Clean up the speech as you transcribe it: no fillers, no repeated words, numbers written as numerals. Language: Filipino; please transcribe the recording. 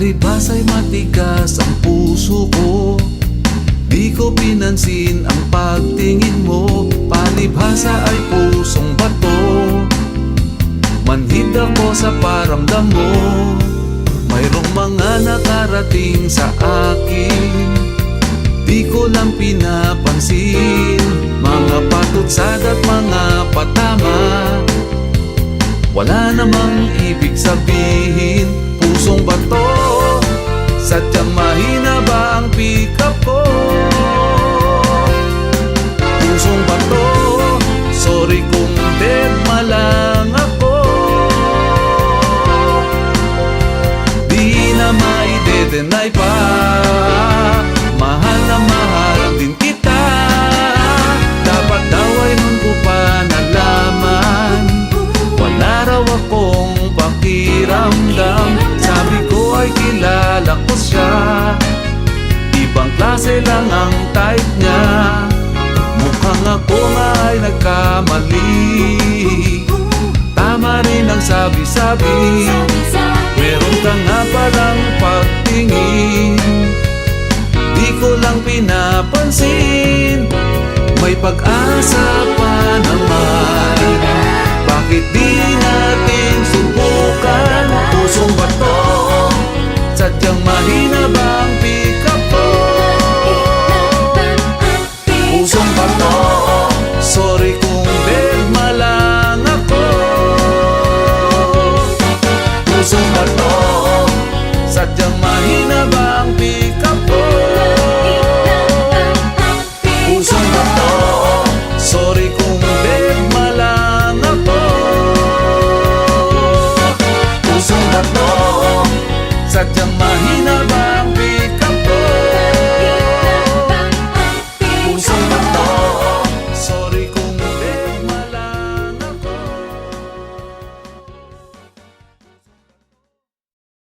Palibhasa'y matigas ang puso ko, di ko pinansin ang pagtingin mo. Palibhasa ay pusong bato, manhid ako sa paramdam mo. Mayroong mga nakarating sa akin, di ko lang pinapansin. Mga patutsad at mga patama, wala namang ibig sabihin. Pusong bato, sadyang mahina ba ang pick-up ko? Pusong bato, sorry kung deadma lang ako. Di na maide-deny pa, mahal na mahal din kita. Dapat daw ay nun ko pa nalaman, wala raw akong pakiramdam. Sabi ko ay kilala ko siya, ibang klase lang ang type niya. Mukhang ako nga ay nagkamali, tama rin ang sabi-sabi. Meron ka nga palang pagtingin, di ko lang pinapansin. May pag-asa pa naman.